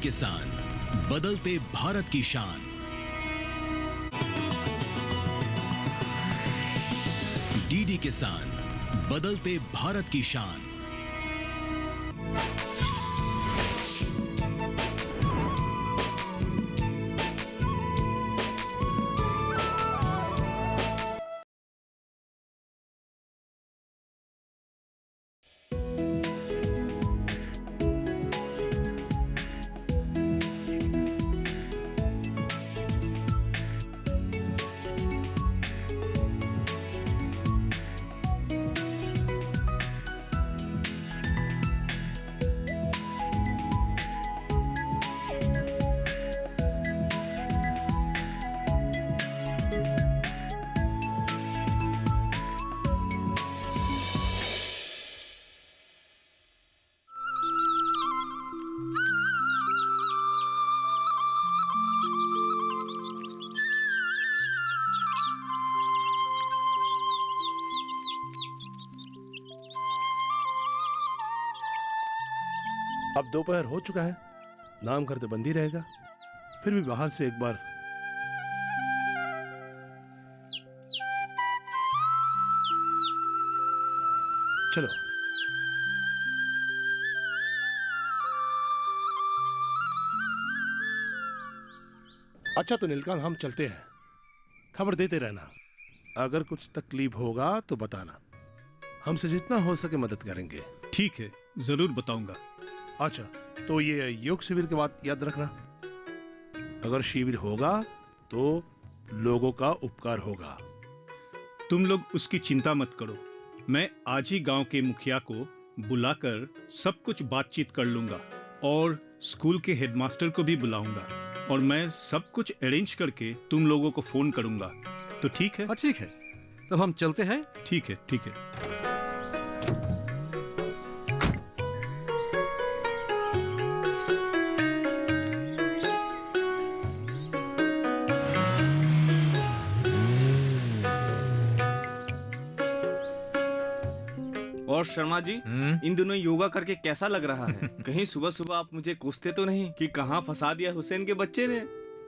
किसान, बदलते भारत की शान। डीडी किसान, बदलते भारत की शान। अब दोपहर हो चुका है, नाम घर तो बंद ही रहेगा। फिर भी बाहर से एक बार चलो। अच्छा तो नीलकांत, हम चलते हैं। खबर देते रहना, अगर कुछ तकलीफ होगा तो बताना, हमसे जितना हो सके मदद करेंगे। ठीक है, जरूर बताऊंगा। अच्छा तो ये योग शिविर की बात याद रखना, अगर शिविर होगा तो लोगों का उपकार होगा। तुम लोग उसकी चिंता मत करो, मैं आज ही गांव के मुखिया को बुलाकर सब कुछ बातचीत कर लूंगा और स्कूल के हेडमास्टर को भी बुलाऊंगा और मैं सब कुछ अरेंज करके तुम लोगों को फोन करूंगा। तो ठीक है? हाँ ठीक है, तब हम चलते हैं। ठीक है, ठीक है। और शर्मा जी, इन दिनों योगा करके कैसा लग रहा है? कहीं सुबह सुबह आप मुझे कोसते तो नहीं कि कहाँ फंसा दिया हुसैन के बच्चे ने?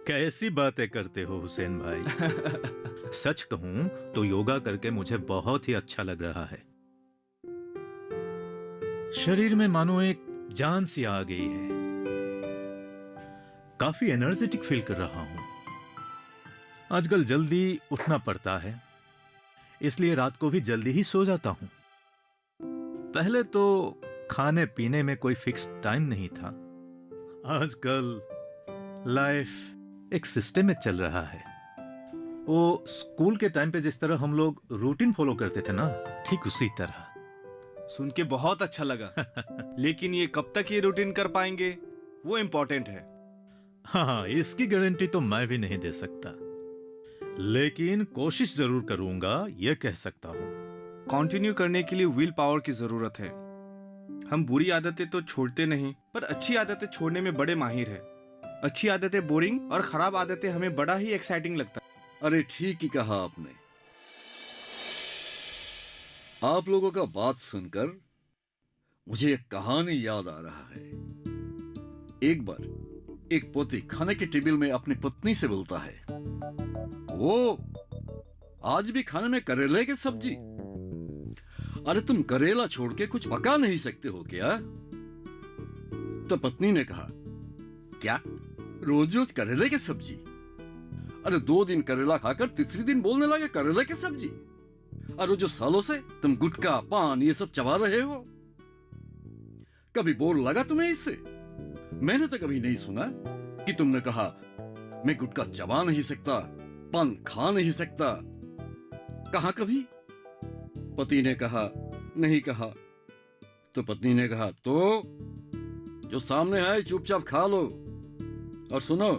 कैसी बातें करते हो हुसैन भाई। सच कहूं तो योगा करके मुझे बहुत ही अच्छा लग रहा है। शरीर में मानो एक जान सी आ गई है। काफी एनर्जेटिक फील कर रहा हूं। आजकल जल्दी उठना पड़ता है, इसलिए रात को भी जल्दी ही सो जाता हूं। पहले तो खाने पीने में कोई फिक्स टाइम नहीं था, आजकल लाइफ एक सिस्टम में चल रहा है। वो स्कूल के टाइम पे जिस तरह हम लोग रूटीन फॉलो करते थे ना, ठीक उसी तरह। सुन के बहुत अच्छा लगा। लेकिन ये कब तक ये रूटीन कर पाएंगे, वो इम्पोर्टेंट है। हाँ, इसकी गारंटी तो मैं भी नहीं दे सकता, लेकिन कोशिश जरूर करूंगा, यह कह सकता हूं। कंटिन्यू करने के लिए विल पावर की जरूरत है। हम बुरी आदतें तो छोड़ते नहीं, पर अच्छी आदतें छोड़ने में बड़े माहिर है। अच्छी आदतें बोरिंग और खराब आदतें हमें बड़ा ही एक्साइटिंग लगता है। अरे ठीक ही कहा आपने। आप लोगों का बात सुनकर मुझे एक कहानी याद आ रहा है। एक बार एक पोती खाने के टेबल में अपनी पत्नी से बोलता है, वो आज भी खाने में करेले की सब्जी। अरे तुम करेला छोड़ के कुछ पका नहीं सकते हो क्या? तो पत्नी ने कहा, क्या रोज रोज करेले की सब्जी? अरे 2 दिन करेला खाकर तीसरी दिन बोलने लगे करेले की सब्जी। अरे जो सालों से तुम गुटखा पान ये सब चबा रहे हो, कभी बोर लगा तुम्हें इससे? मैंने तो कभी नहीं सुना कि तुमने कहा मैं गुटखा चबा नहीं सकता, पान खा नहीं सकता। कहा कभी? पति ने कहा, नहीं कहा। तो पत्नी ने कहा, तो जो सामने है चुपचाप खा लो और सुनो,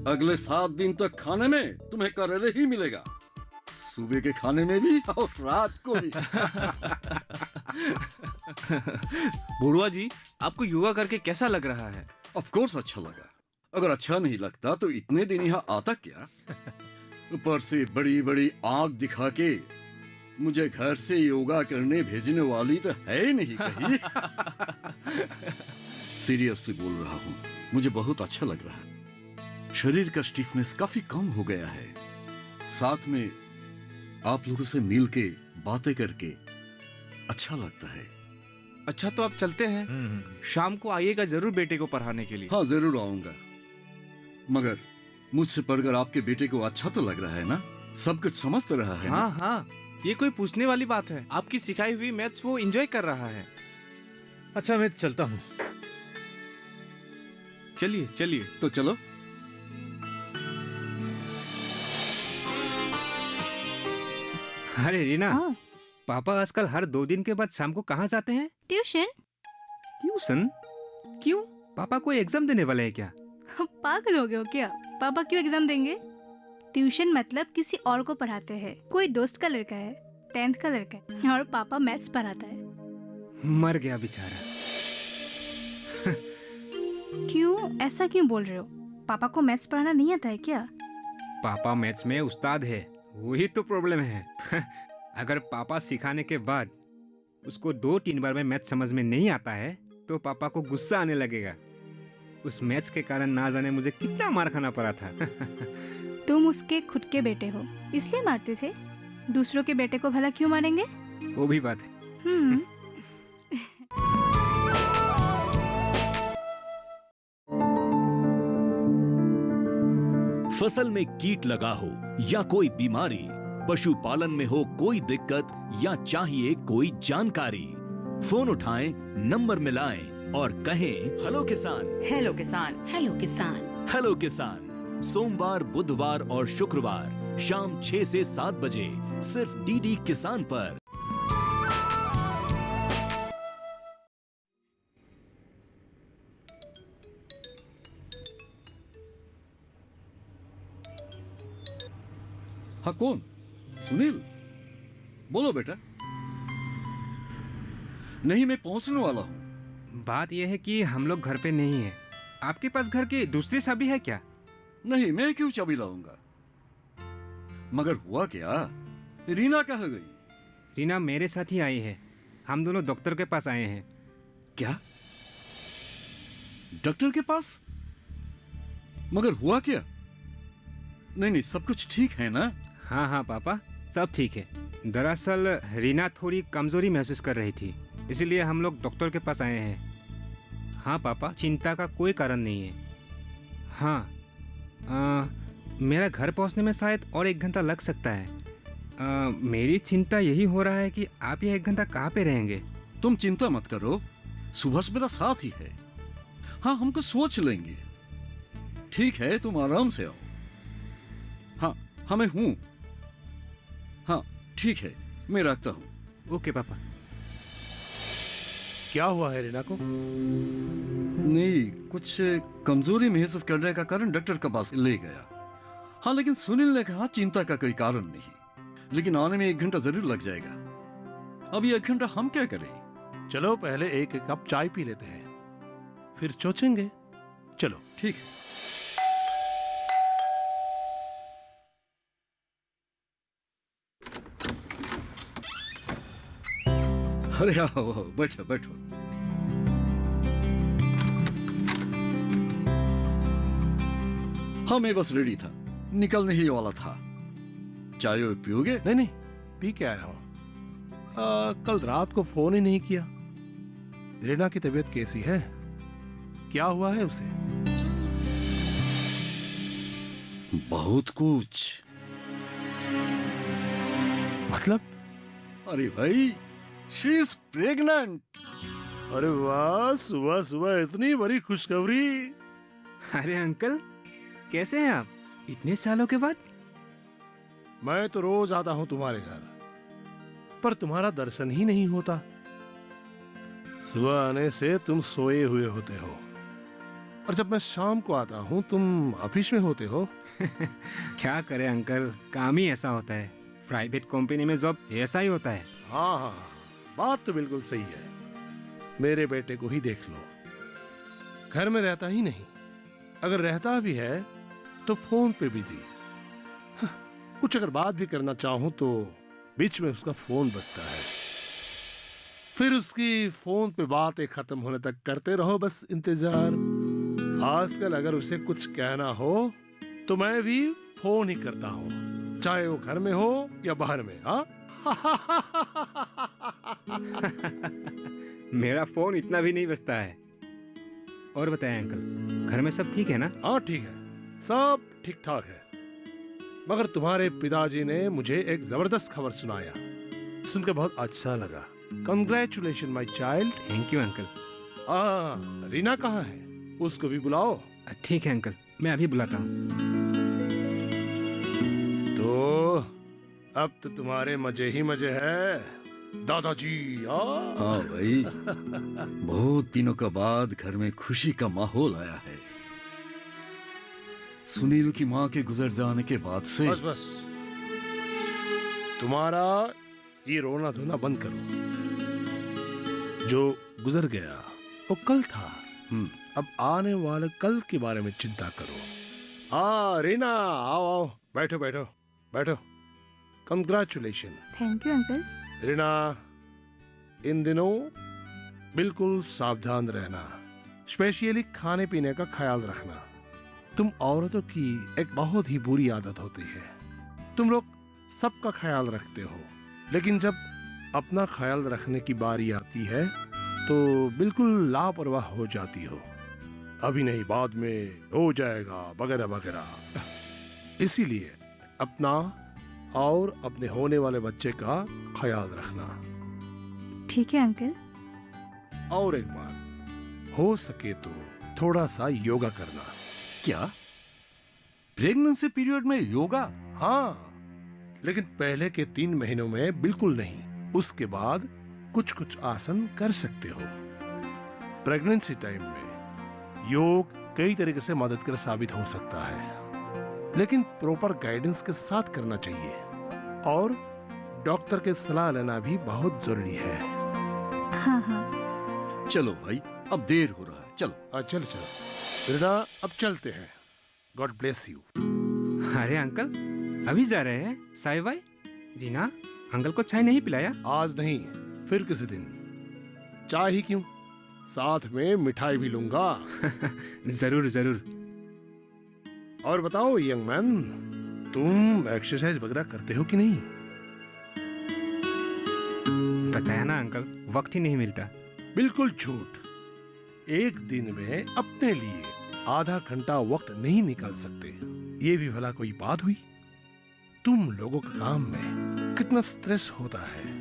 अगले 7 दिन तक खाने में तुम्हें करेले ही मिलेगा, सुबह के खाने में भी और रात को भी। बुढ़वा जी, आपको योगा करके कैसा लग रहा है? ऑफ कोर्स अच्छा लगा। अगर अच्छा नहीं लगता तो इतने दिन यहाँ आता क्या? ऊपर से बड़ी बड़ी आंख दिखा के मुझे घर से योगा करने भेजने वाली तो है ही नहीं कहीं। सीरियसली बोल रहा हूँ, मुझे बहुत अच्छा लग रहा है। शरीर का स्टिफनेस काफी कम हो गया है। साथ में आप लोगों से मिल के बातें करके अच्छा लगता है। अच्छा तो आप चलते हैं। शाम को आइएगा जरूर बेटे को पढ़ाने के लिए। हाँ जरूर आऊंगा, मगर मुझसे पढ़कर आपके बेटे को अच्छा तो लग रहा है ना? सब कुछ समझ तो रहा है ना? हाँ हाँ, ये कोई पूछने वाली बात है? आपकी सिखाई हुई मैथ्स वो एंजॉय कर रहा है। अच्छा मैं चलता हूँ। चलिए चलिए। तो चलो। अरे रीना, हाँ। पापा आजकल हर 2 दिन के बाद शाम को कहाँ जाते हैं? ट्यूशन। ट्यूशन? क्यों? पापा कोई एग्जाम देने वाले हैं क्या? पागल हो गए हो क्या? पापा क्यों एग्जाम देंगे? ट्यूशन मतलब किसी और को पढ़ाते हैं। कोई दोस्त का लड़का है, 10th का लड़का है, और पापा मैथ्स पढ़ाता है। मर गया बेचारा। क्यों, ऐसा क्यों बोल रहे हो? पापा को मैथ्स पढ़ाना नहीं आता है क्या? पापा मैथ्स में उस्ताद है, वही तो प्रॉब्लम है। अगर पापा सिखाने के बाद उसको 2-3 बार में मैथ्स समझ में नहीं आता है तो पापा को गुस्सा आने लगेगा। उस मैथ्स के कारण ना जाने मुझे कितना मार खाना पड़ा था। तुम उसके खुद के बेटे हो, इसलिए मारते थे। दूसरों के बेटे को भला क्यों मारेंगे? वो भी बात है। हम्म। फसल में कीट लगा हो या कोई बीमारी, पशुपालन में हो कोई दिक्कत या चाहिए कोई जानकारी, फोन उठाएं, नंबर मिलाएं और कहें हेलो किसान। हेलो किसान। हेलो किसान। हेलो किसान सोमवार, बुधवार और शुक्रवार शाम 6 से 7 बजे सिर्फ डीडी किसान पर। हाँ कौन? सुनील? बोलो बेटा। नहीं, मैं पहुंचने वाला हूँ। बात यह है कि हम लोग घर पे नहीं है। आपके पास घर की दूसरी चाबी है क्या? नहीं, मैं क्यों चाबी लाऊंगा? मगर हुआ क्या? रीना कहाँ गई? रीना मेरे साथ ही आई है। हम दोनों डॉक्टर के पास आए हैं। क्या? डॉक्टर के पास? मगर हुआ क्या? नहीं नहीं, सब कुछ ठीक है ना? हाँ हाँ पापा, सब ठीक है। दरअसल रीना थोड़ी कमजोरी महसूस कर रही थी, इसीलिए हम लोग डॉक्टर के पास आए हैं। हाँ पापा, चिंता का कोई कारण नहीं है। हाँ, मेरा घर पहुंचने में शायद और 1 घंटा लग सकता है। मेरी चिंता यही हो रहा है कि आप ये 1 घंटा कहाँ पे रहेंगे? तुम चिंता मत करो, सुभाष मेरा साथ ही है। हाँ, हमको सोच लेंगे। ठीक है, तुम आराम से आओ। हाँ मैं हूँ। हाँ ठीक है, मैं रखता हूँ। ओके पापा। क्या हुआ है रीना को? नहीं, कुछ कमजोरी महसूस करने का कारण डॉक्टर के पास ले गया। हाँ, लेकिन सुनील ने कहा चिंता का कोई कारण नहीं, लेकिन आने में 1 घंटा जरूर लग जाएगा। अब ये 1 घंटा हम क्या करें? चलो पहले एक कप चाय पी लेते हैं, फिर सोचेंगे। चलो। ठीक है। अरे आओ आओ, बैठो बैठो। हाँ मैं बस रेडी था, निकलने ही वाला था। चाय पियोगे? नहीं नहीं, पी के आया हूँ। कल रात को फोन ही नहीं किया। रीना की तबीयत कैसी है? क्या हुआ है उसे? बहुत कुछ। मतलब? अरे भाई, शी इज प्रेग्नेंट। अरे वाह, सुबह सुबह इतनी बड़ी खुशखबरी। अरे अंकल, कैसे हैं आप इतने सालों के बाद? मैं तो रोज आता हूँ तुम्हारे घर, पर तुम्हारा दर्शन ही नहीं होता। सुबह आने से तुम सोए हुए होते हो, और जब मैं शाम को आता हूँ तुम ऑफिस में होते हो। क्या करें अंकल, काम ही ऐसा होता है। प्राइवेट कंपनी में जॉब ऐसा ही होता है। हाँ हाँ, बात तो बिल्कुल सही है। मेरे बेटे को ही देख लो, घर में रहता ही नहीं, अगर रहता भी है तो फोन पे बिजी। कुछ अगर बात भी करना चाहूं तो बीच में उसका फोन बजता है, फिर उसकी फोन पे बातें खत्म होने तक करते रहो बस इंतजार। आजकल अगर उसे कुछ कहना हो तो मैं भी फोन ही करता हूँ, चाहे वो घर में हो या बाहर में। हाँ मेरा फोन इतना भी नहीं बजता है। और बताएं अंकल, घर में सब ठीक है ना? हाँ ठीक है, सब ठीक ठाक है। मगर तुम्हारे पिताजी ने मुझे एक जबरदस्त खबर सुनाया, सुनकर बहुत अच्छा लगा। Congratulation my child. Thank you uncle. Reena कहाँ है? उसको भी बुलाओ। ठीक है अंकल, मैं अभी बुलाता हूँ। तो अब तो तुम्हारे मजे ही मजे है दादाजी। हाँ भाई, बहुत दिनों के बाद घर में खुशी का माहौल आया है। सुनील की माँ के गुजर जाने के बाद से। बस बस, तुम्हारा ये रोना धोना बंद करो। जो गुजर गया वो कल था, अब आने वाले कल के बारे में चिंता करो। रीना आओ आओ, बैठो बैठो बैठो। Congratulation. Thank you uncle. Reena, इन दिनों बिल्कुल सावधान रहना, स्पेशली खाने पीने का ख्याल रखना। तुम औरतों की एक बहुत ही बुरी आदत होती है, तुम लोग सबका ख्याल रखते हो, लेकिन जब अपना ख्याल रखने की बारी आती है तो बिल्कुल लापरवाह हो जाती हो। अभी नहीं, बाद में हो जाएगा वगैरह वगैरह। इसीलिए अपना और अपने होने वाले बच्चे का ख्याल रखना। ठीक है अंकल। और एक बात, हो सके तो थोड़ा सा योगा करना। क्या प्रेगनेंसी पीरियड में योगा? हाँ, लेकिन पहले के 3 महीनों में बिल्कुल नहीं। उसके बाद कुछ कुछ आसन कर सकते हो। प्रेगनेंसी टाइम में योग कई तरीके से मददगार साबित हो सकता है, लेकिन प्रॉपर गाइडेंस के साथ करना चाहिए और डॉक्टर के सलाह लेना भी बहुत जरूरी है। हाँ हाँ। चलो भाई, अब देर हो रहा है, चलो। चलो चलो रीना, अब चलते हैं। God bless you. अरे अंकल, अभी जा रहे हैं? साई भाई, रीना अंकल को चाय नहीं पिलाया? आज नहीं, फिर किसी दिन। चाय ही क्यों, साथ में मिठाई भी लूंगा। जरूर जरूर। और बताओ यंग मैन, तुम एक्सरसाइज वगैरह करते हो कि नहीं? बताया ना अंकल, वक्त ही नहीं मिलता। बिल्कुल झूठ। एक दिन में अपने लिए आधा घंटा वक्त नहीं निकाल सकते, ये भी भला कोई बात हुई? तुम लोगों के काम में कितना स्ट्रेस होता है।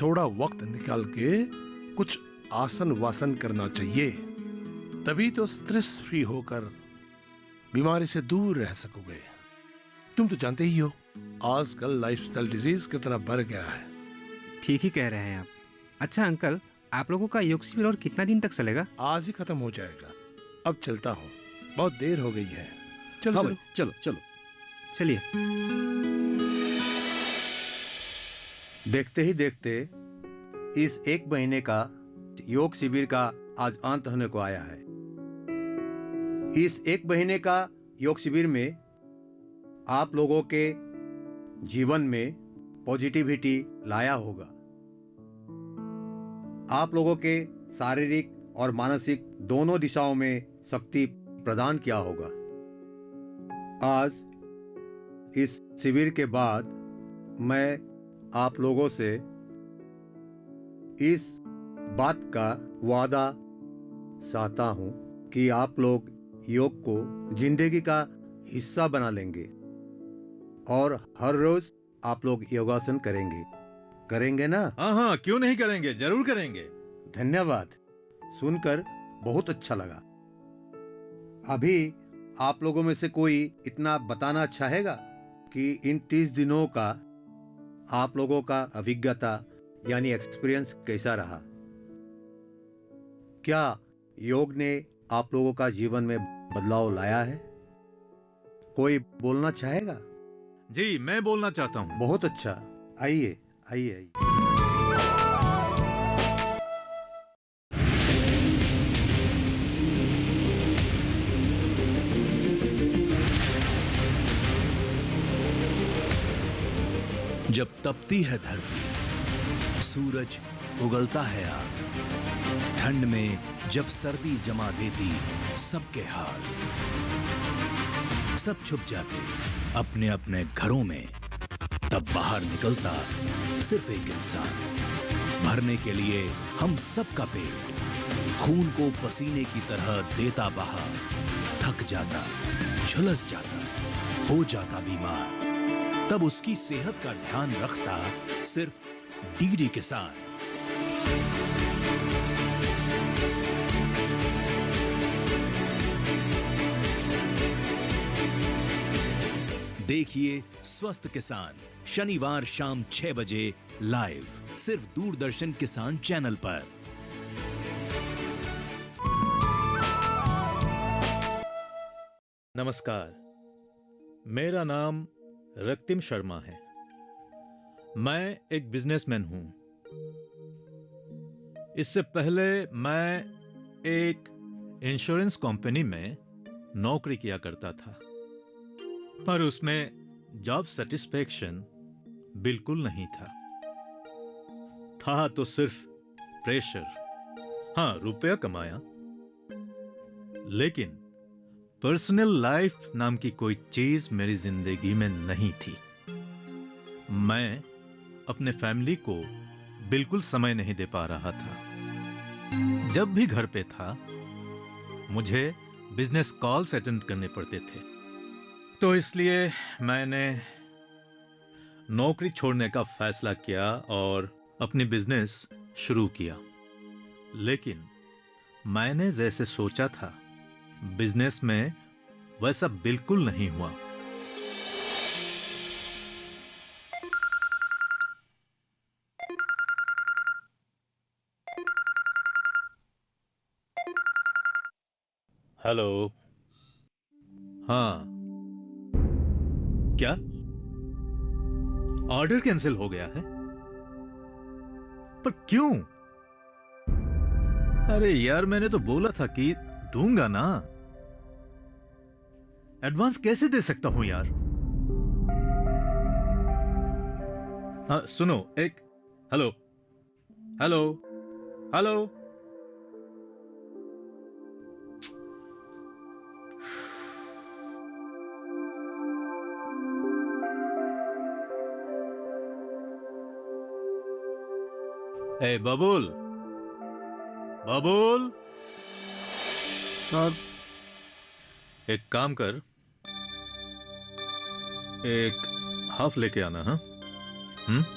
थोड़ा वक्त निकाल के कुछ आसन वासन करना चाहिए, तभी तो स्ट्रेस फ्री होकर बीमारी से दूर रह सकोगे। तुम तो जानते ही हो आजकल लाइफस्टाइल डिजीज कितना बढ़ गया है। ठीक ही कह रहे हैं आप। अच्छा अंकल, आप लोगों का योग शिविर और कितना दिन तक चलेगा? आज ही खत्म हो जाएगा। अब चलता हूँ, बहुत देर हो गई है। चलो हाँ चलो। भाई, चलो चलो। चलिए। देखते ही देखते इस 1 महीने का योग शिविर का आज अंत होने को आया है। इस 1 महीने का योग शिविर में आप लोगों के जीवन में पॉजिटिविटी लाया होगा। आप लोगों के शारीरिक और मानसिक दोनों दिशाओं में शक्ति प्रदान किया होगा। आज इस शिविर के बाद मैं आप लोगों से इस बात का वादा चाहता हूं कि आप लोग योग को जिंदगी का हिस्सा बना लेंगे और हर रोज आप लोग योगासन करेंगे ना? हाँ हाँ, क्यों नहीं करेंगे, जरूर करेंगे। धन्यवाद, सुनकर बहुत अच्छा लगा। अभी आप लोगों में से कोई इतना बताना चाहेगा कि इन 30 दिनों का आप लोगों का अभिज्ञता यानी एक्सपीरियंस कैसा रहा? क्या योग ने आप लोगों का जीवन में बदलाव लाया है? कोई बोलना चाहेगा? जी, मैं बोलना चाहता हूँ। बहुत अच्छा, आइए आइए आइए। जब तपती है धरती सूरज उगलता है आग, ठंड में जब सर्दी जमा देती सबके हाल, सब छुप जाते अपने अपने घरों में, तब बाहर निकलता सिर्फ एक इंसान, भरने के लिए हम सबका पेट, खून को पसीने की तरह देता बहा, थक जाता, झुलस जाता, हो जाता बीमार, तब उसकी सेहत का ध्यान रखता सिर्फ डीडी किसान। देखिए स्वस्थ किसान शनिवार शाम 6 बजे लाइव सिर्फ दूरदर्शन किसान चैनल पर। नमस्कार, मेरा नाम रक्तिम शर्मा है। मैं एक बिजनेसमैन हूं। इससे पहले मैं एक इंश्योरेंस कंपनी में नौकरी किया करता था, पर उसमें जॉब सेटिस्फेक्शन बिल्कुल नहीं था तो सिर्फ प्रेशर। हाँ, रुपया कमाया, लेकिन पर्सनल लाइफ नाम की कोई चीज मेरी जिंदगी में नहीं थी। मैं अपने फैमिली को बिल्कुल समय नहीं दे पा रहा था। जब भी घर पे था, मुझे बिजनेस कॉल्स अटेंड करने पड़ते थे, तो इसलिए मैंने नौकरी छोड़ने का फैसला किया और अपनी बिजनेस शुरू किया। लेकिन मैंने जैसे सोचा था, बिजनेस में वैसा बिल्कुल नहीं हुआ। हेलो। हाँ, क्या ऑर्डर कैंसिल हो गया है? पर क्यों? अरे यार, मैंने तो बोला था कि दूंगा ना। एडवांस कैसे दे सकता हूं यार? हाँ सुनो, एक हेलो हेलो हेलो। ए बबुल, बबुल। सर, एक काम कर, एक हाफ लेके आना। हाँ,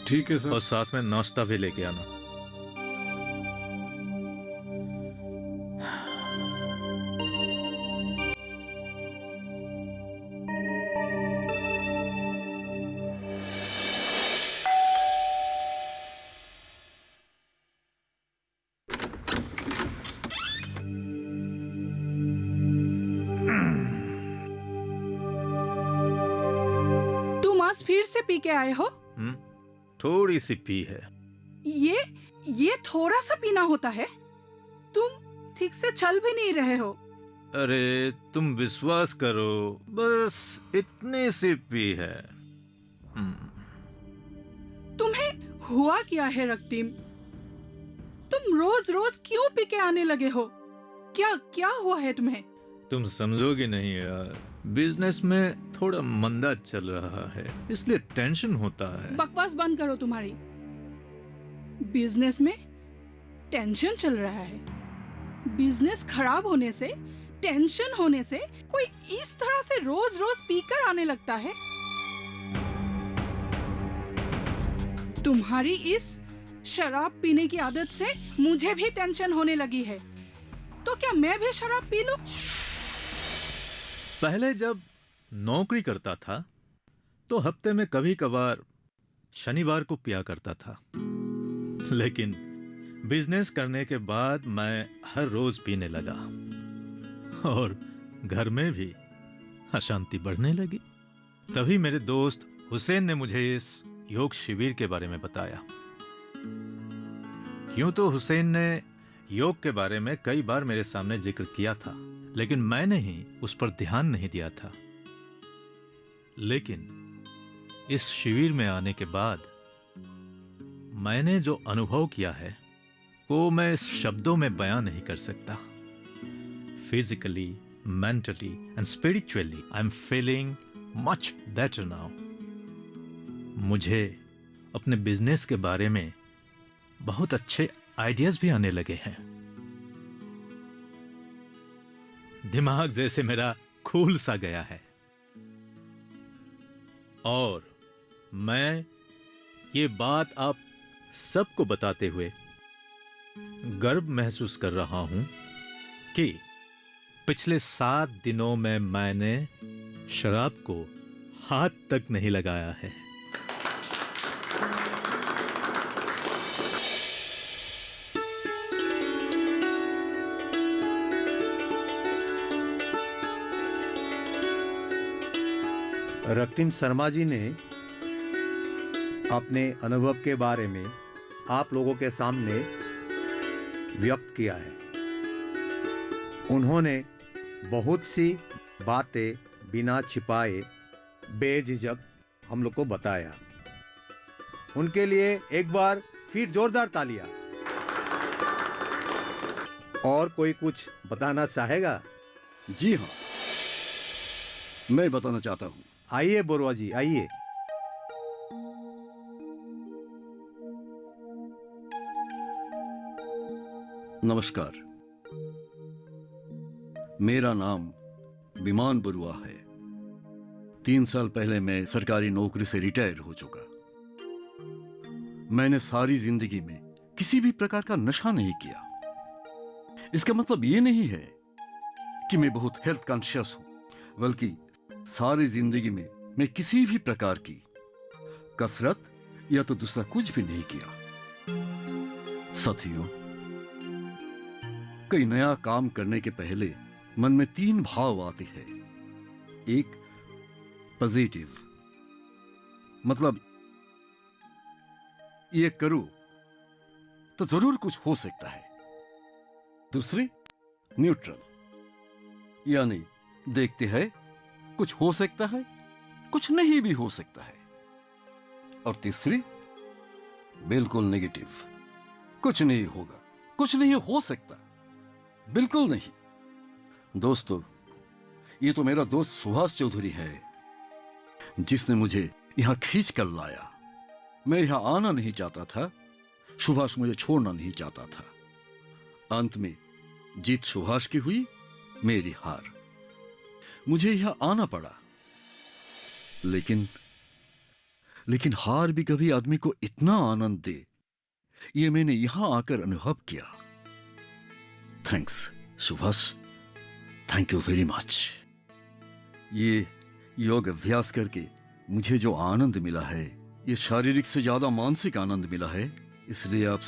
ठीक है सर। और साथ में नाश्ता भी लेके आना। फिर से पी के आए हो? थोड़ी सी पी है। ये थोड़ा सा पीना होता है? तुम ठीक से चल भी नहीं रहे हो। अरे तुम विश्वास करो, बस इतनी सी पी है। तुम्हें हुआ क्या है रक्तिम? तुम रोज रोज क्यों पी के आने लगे हो? क्या हुआ है तुम्हें? तुम समझोगी नहीं यार, बिजनेस में थोड़ा मंदा चल रहा है, इसलिए टेंशन होता है। बकवास बंद करो तुम्हारी। बिजनेस में टेंशन चल रहा है? बिजनेस खराब होने से, टेंशन होने से कोई इस तरह से रोज रोज पीकर आने लगता है? तुम्हारी इस शराब पीने की आदत से मुझे भी टेंशन होने लगी है। तो क्या मैं भी शराब पी लूं? पहले जब नौकरी करता था तो हफ्ते में कभी कभार शनिवार को पिया करता था, लेकिन बिजनेस करने के बाद मैं हर रोज पीने लगा और घर में भी अशांति बढ़ने लगी। तभी मेरे दोस्त हुसैन ने मुझे इस योग शिविर के बारे में बताया। यूं तो हुसैन ने योग के बारे में कई बार मेरे सामने जिक्र किया था, लेकिन मैंने ही उस पर ध्यान नहीं दिया था। लेकिन इस शिविर में आने के बाद मैंने जो अनुभव किया है वो मैं शब्दों में बयां नहीं कर सकता। Physically, mentally and spiritually I am feeling much better now. मुझे अपने बिजनेस के बारे में बहुत अच्छे आइडियाज भी आने लगे हैं। दिमाग जैसे मेरा खुल सा गया है और मैं ये बात आप सबको बताते हुए गर्व महसूस कर रहा हूं कि पिछले 7 दिनों में मैंने शराब को हाथ तक नहीं लगाया है। रক্তিम शर्मा जी ने अपने अनुभव के बारे में आप लोगों के सामने व्यक्त किया है। उन्होंने बहुत सी बातें बिना छिपाए बेझिझक हम लोग को बताया। उनके लिए एक बार फिर जोरदार तालियां। और कोई कुछ बताना चाहेगा? जी हाँ, मैं बताना चाहता हूँ। आइए बोरवा जी, आइए। नमस्कार, मेरा नाम विमान बरुआ है। 3 साल पहले मैं सरकारी नौकरी से रिटायर हो चुका। मैंने सारी जिंदगी में किसी भी प्रकार का नशा नहीं किया। इसका मतलब ये नहीं है कि मैं बहुत हेल्थ कॉन्शियस हूं, बल्कि सारी जिंदगी में मैं किसी भी प्रकार की कसरत या तो दूसरा कुछ भी नहीं किया। साथियों, कई नया काम करने के पहले मन में 3 भाव आते हैं। एक, पॉजिटिव, मतलब ये करूं तो जरूर कुछ हो सकता है। दूसरी, न्यूट्रल, यानी देखते हैं कुछ हो सकता है, कुछ नहीं भी हो सकता है। और तीसरी, बिल्कुल नेगेटिव, कुछ नहीं होगा, कुछ नहीं हो सकता, बिल्कुल नहीं। दोस्तों, ये तो मेरा दोस्त सुभाष चौधरी है, जिसने मुझे यहां खींच कर लाया। मैं यहां आना नहीं चाहता था, सुभाष मुझे छोड़ना नहीं चाहता था। अंत में जीत सुभाष की हुई, मेरी हार। मुझे यहां आना पड़ा। लेकिन हार भी कभी आदमी को इतना आनंद दे, ये मैंने यहां आकर अनुभव किया। Thanks Subhash, thank you very much. ये योग अभ्यास करके मुझे जो आनंद मिला है, ये शारीरिक से ज्यादा मानसिक आनंद मिला है। इसलिए आप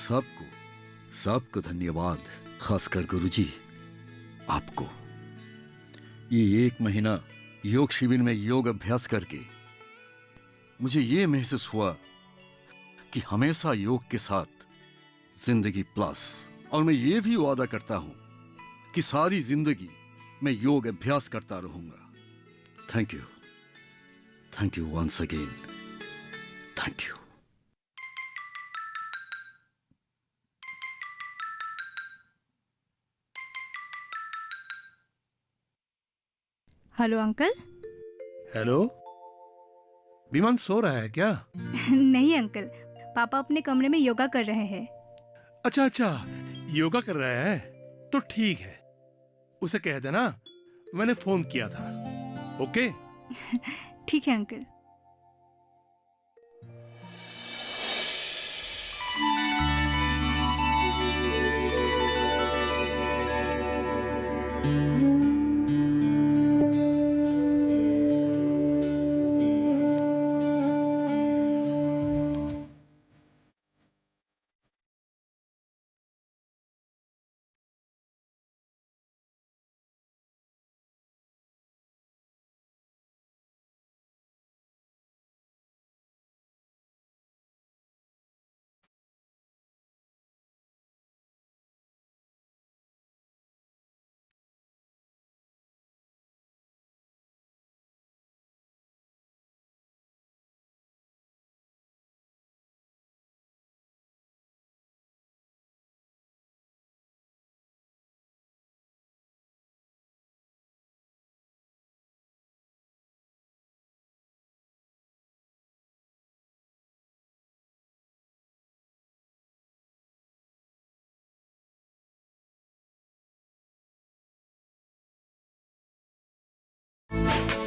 सबको धन्यवाद, खासकर गुरुजी आपको। ये 1 महीना योग शिविर में योग अभ्यास करके मुझे ये महसूस हुआ कि हमेशा योग के साथ जिंदगी प्लस। और मैं ये भी वादा करता हूं कि सारी जिंदगी मैं योग अभ्यास करता रहूंगा। Thank you once again, thank you. Hello uncle. Hello, विमान सो रहा है क्या? नहीं अंकल, पापा अपने कमरे में योगा कर रहे हैं। अच्छा अच्छा, योगा कर रहा है तो ठीक है। उसे कह देना मैंने फोन किया था। ओके? ठीक है अंकल। है।